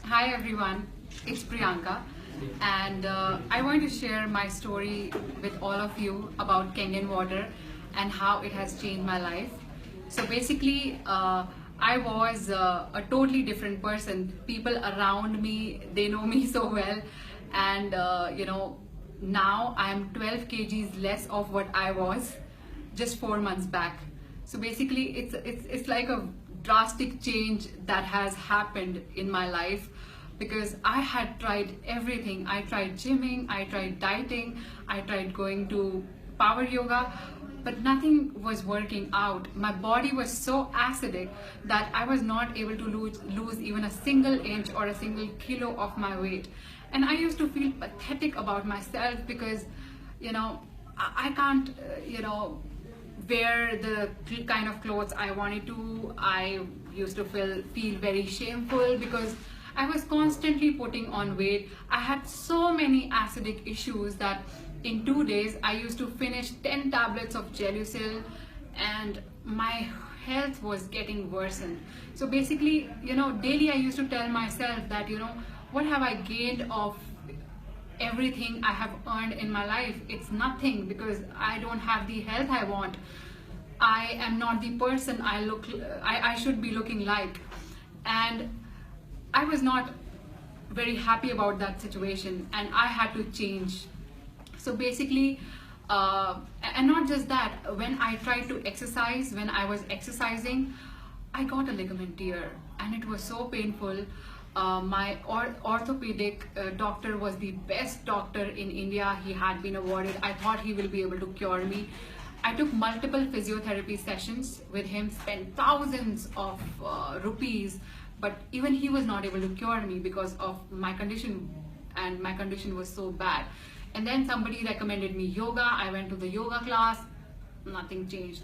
Hi everyone, it's Priyanka and I want to share my story with all of you about Kangen water and how it has changed my life. So basically, I was a totally different person. People around me, they know me so well, and now I'm 12 kgs less of what I was just 4 months back. So basically, it's like a drastic change that has happened in my life because I had tried everything. I tried gymming, I tried dieting, I tried going to power yoga, but nothing was working out. My body was so acidic that I was not able to lose even a single inch or a single kilo of my weight. And I used to feel pathetic about myself because, I can't, wear the kind of clothes I wanted to. I used to feel very shameful because I was constantly putting on weight. I had so many acidic issues that in 2 days I used to finish 10 tablets of Gelusil and my health was getting worsened. So basically, daily I used to tell myself that, what have I gained of everything I have earned in my life? It's nothing because I don't have the health I want. I am not the person I should be looking like. And I was not very happy about that situation and I had to change. So basically, and not just that, when I tried to exercise, when I was exercising, I got a ligament tear and it was so painful. My orthopedic doctor was the best doctor in India. He had been awarded. I thought he will be able to cure me. I took multiple physiotherapy sessions with him, spent thousands of rupees, but even he was not able to cure me because of my condition, and my condition was so bad. And then somebody recommended me yoga. I went to the yoga class, nothing changed.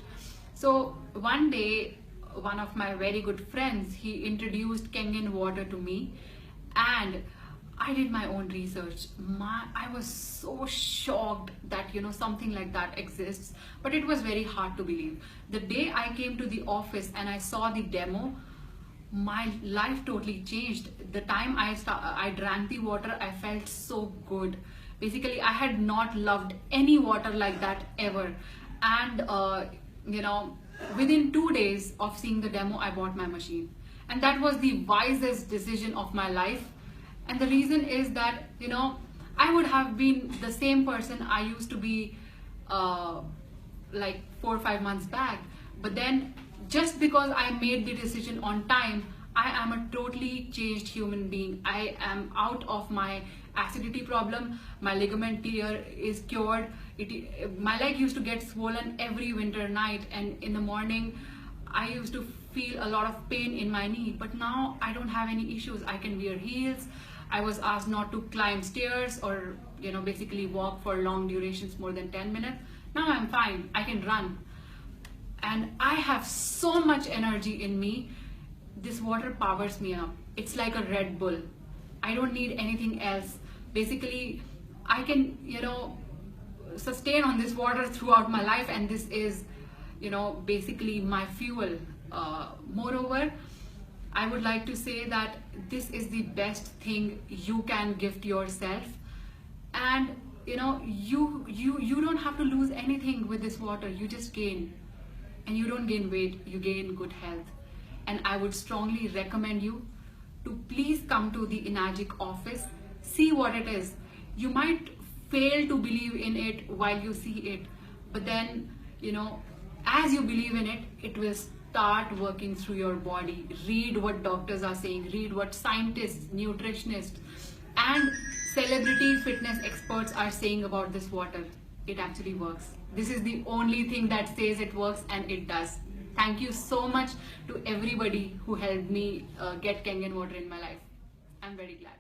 So one day, one of my very good friends, he introduced Kangen water to me and I did my own research. I was so shocked that something like that exists, but it was very hard to believe. The day I came to the office and I saw the demo, my life totally changed. The time I drank the water, I felt so good. Basically, I had not loved any water like that ever. And within 2 days of seeing the demo, I bought my machine. And that was the wisest decision of my life. And the reason is that, I would have been the same person I used to be like 4 or 5 months back. But then just because I made the decision on time, I am a totally changed human being. I am out of my acidity problem. My ligament tear is cured. My leg used to get swollen every winter night, and in the morning I used to feel a lot of pain in my knee, but now I don't have any issues. I can wear heels. I was asked not to climb stairs or basically walk for long durations, more than 10 minutes. Now I'm fine. I can run. And I have so much energy in me. This water powers me up. It's like a Red Bull. I don't need anything else. Basically, I can, sustain on this water throughout my life, and this is, basically my fuel. Moreover, I would like to say that this is the best thing you can gift yourself. And, you don't have to lose anything with this water. You just gain. And you don't gain weight, you gain good health. And I would strongly recommend you to please come to the Enagic office, see what it is. You might fail to believe in it while you see it, but then, as you believe in it, it will start working through your body. Read what doctors are saying, read what scientists, nutritionists, and celebrity fitness experts are saying about this water. It actually works. This is the only thing that says it works, and it does. Thank you so much to everybody who helped me get Kangen water in my life. I'm very glad.